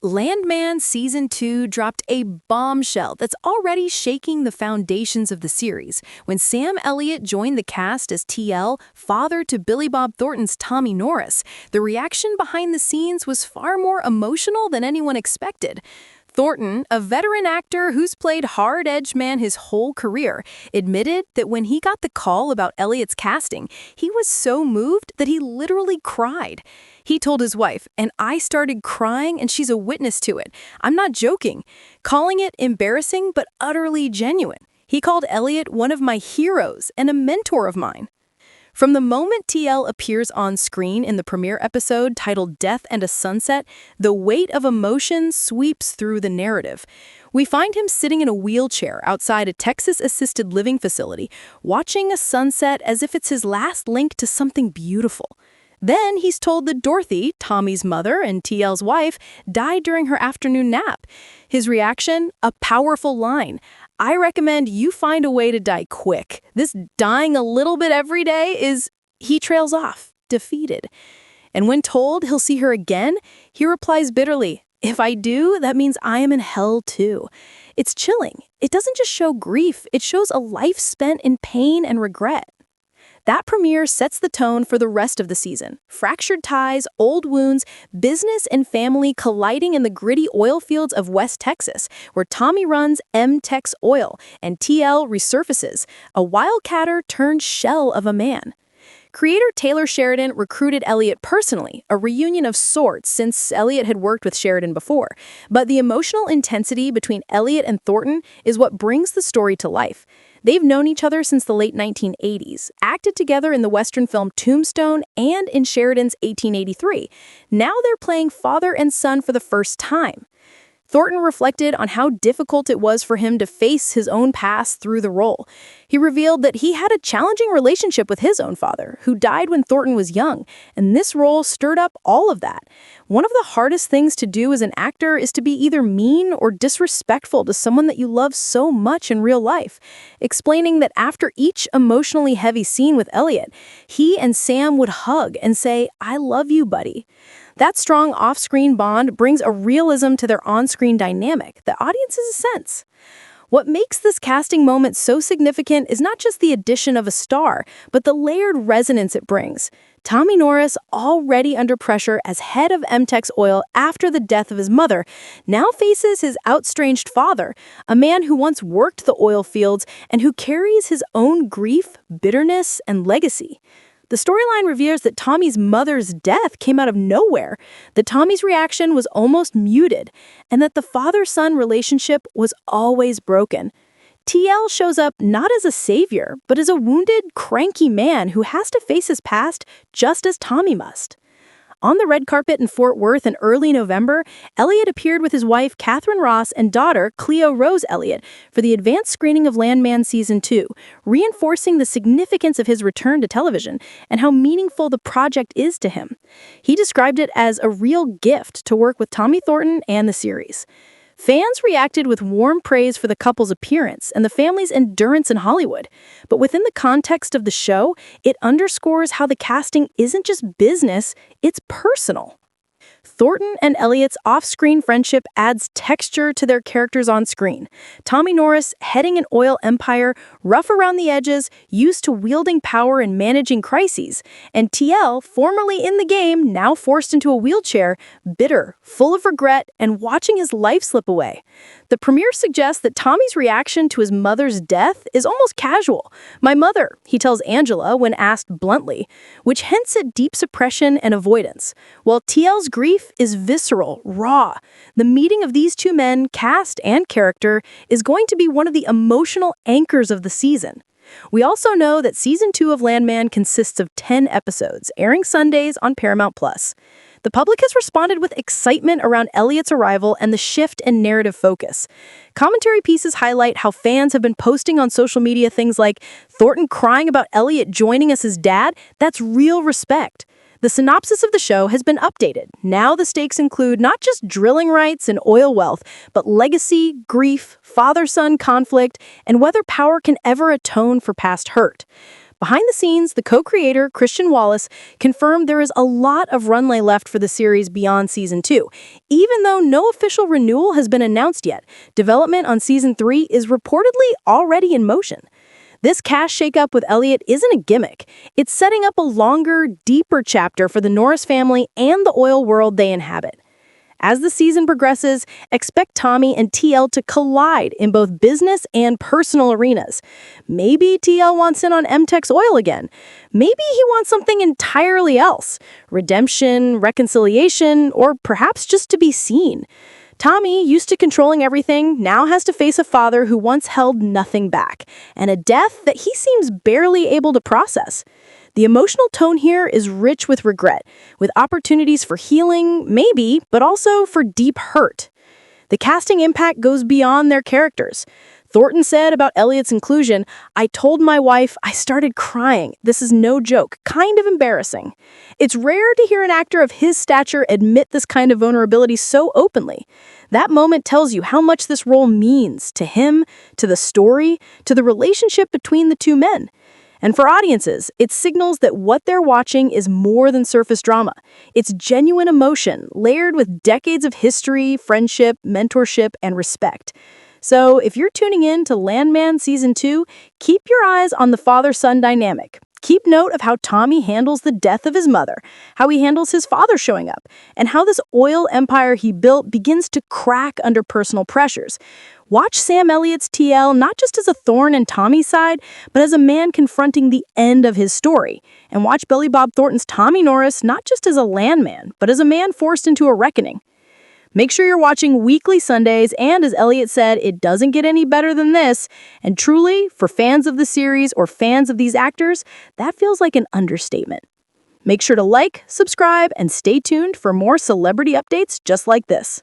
Landman Season 2 dropped a bombshell that's already shaking the foundations of the series when Sam Elliott joined the cast as TL, father to Billy Bob Thornton's Tommy Norris. The reaction behind the scenes was far more emotional than anyone expected. Thornton, a veteran actor who's played hard-edged man his whole career, admitted that when he got the call about Elliott's casting, he was so moved that he literally cried. He told his wife, and I started crying and she's a witness to it. I'm not joking, calling it embarrassing but utterly genuine. He called Elliott one of my heroes and a mentor of mine. From the moment TL appears on screen in the premiere episode titled Death and a Sunset, the weight of emotion sweeps through the narrative. We find him sitting in a wheelchair outside a Texas assisted living facility, watching a sunset as if it's his last link to something beautiful. Then he's told that Dorothy, Tommy's mother and TL's wife, died during her afternoon nap. His reaction? A powerful line. I recommend you find a way to die quick. This dying a little bit every day is... He trails off, defeated. And when told he'll see her again, he replies bitterly, if I do, that means I am in hell too. It's chilling. It doesn't just show grief, it shows a life spent in pain and regret. That premiere sets the tone for the rest of the season. Fractured ties, old wounds, business and family colliding in the gritty oil fields of West Texas, where Tommy runs M-Tex Oil and TL resurfaces, a wildcatter turned shell of a man. Creator Taylor Sheridan recruited Elliott personally, a reunion of sorts since Elliott had worked with Sheridan before. But the emotional intensity between Elliott and Thornton is what brings the story to life. They've known each other since the late 1980s, acted together in the Western film Tombstone and in Sheridan's 1883. Now they're playing father and son for the first time. Thornton reflected on how difficult it was for him to face his own past through the role. He revealed that he had a challenging relationship with his own father, who died when Thornton was young, and this role stirred up all of that. One of the hardest things to do as an actor is to be either mean or disrespectful to someone that you love so much in real life, explaining that after each emotionally heavy scene with Elliott, he and Sam would hug and say, I love you, buddy. That strong off-screen bond brings a realism to their on-screen dynamic that audiences sense. What makes this casting moment so significant is not just the addition of a star, but the layered resonance it brings. Tommy Norris, already under pressure as head of M-Tex Oil after the death of his mother, now faces his outestranged father, a man who once worked the oil fields and who carries his own grief, bitterness, and legacy. The storyline reveals that Tommy's mother's death came out of nowhere, that Tommy's reaction was almost muted, and that the father-son relationship was always broken. TL shows up not as a savior, but as a wounded, cranky man who has to face his past just as Tommy must. On the red carpet in Fort Worth in early November, Elliott appeared with his wife Catherine Ross and daughter Cleo Rose Elliott for the advanced screening of Landman Season 2, reinforcing the significance of his return to television and how meaningful the project is to him. He described it as a real gift to work with Tommy Thornton and the series. Fans reacted with warm praise for the couple's appearance and the family's endurance in Hollywood. But within the context of the show, it underscores how the casting isn't just business, it's personal. Thornton and Elliott's off-screen friendship adds texture to their characters on screen. Tommy Norris, heading an oil empire, rough around the edges, used to wielding power and managing crises, and TL, formerly in the game, now forced into a wheelchair, bitter, full of regret, and watching his life slip away. The premiere suggests that Tommy's reaction to his mother's death is almost casual. My mother, he tells Angela when asked bluntly, which hints at deep suppression and avoidance, while TL's grief is visceral, raw. The meeting of these two men, cast and character, is going to be one of the emotional anchors of the season. We also know that Season 2 of Landman consists of 10 episodes, airing Sundays on Paramount+. The public has responded with excitement around Elliott's arrival and the shift in narrative focus. Commentary pieces highlight how fans have been posting on social media things like, Thornton crying about Elliott joining as his dad? That's real respect. The synopsis of the show has been updated. Now the stakes include not just drilling rights and oil wealth, but legacy, grief, father-son conflict, and whether power can ever atone for past hurt. Behind the scenes, the co-creator, Christian Wallace, confirmed there is a lot of runway left for the series beyond Season 2. Even though no official renewal has been announced yet, development on Season 3 is reportedly already in motion. This cast shakeup with Elliott isn't a gimmick. It's setting up a longer, deeper chapter for the Norris family and the oil world they inhabit. As the season progresses, expect Tommy and TL to collide in both business and personal arenas. Maybe TL wants in on MTech's oil again. Maybe he wants something entirely else. Redemption, reconciliation, or perhaps just to be seen. Tommy, used to controlling everything, now has to face a father who once held nothing back, and a death that he seems barely able to process. The emotional tone here is rich with regret, with opportunities for healing, maybe, but also for deep hurt. The casting impact goes beyond their characters. Thornton said about Elliott's inclusion, "I told my wife I started crying. This is no joke, kind of embarrassing." It's rare to hear an actor of his stature admit this kind of vulnerability so openly. That moment tells you how much this role means to him, to the story, to the relationship between the two men. And for audiences, it signals that what they're watching is more than surface drama. It's genuine emotion, layered with decades of history, friendship, mentorship, and respect. So if you're tuning in to Landman Season 2, keep your eyes on the father-son dynamic. Keep note of how Tommy handles the death of his mother, how he handles his father showing up, and how this oil empire he built begins to crack under personal pressures. Watch Sam Elliott's TL not just as a thorn in Tommy's side, but as a man confronting the end of his story. And watch Billy Bob Thornton's Tommy Norris not just as a landman, but as a man forced into a reckoning. Make sure you're watching weekly Sundays, and as Elliott said, it doesn't get any better than this. And truly, for fans of the series or fans of these actors, that feels like an understatement. Make sure to like, subscribe, and stay tuned for more celebrity updates just like this.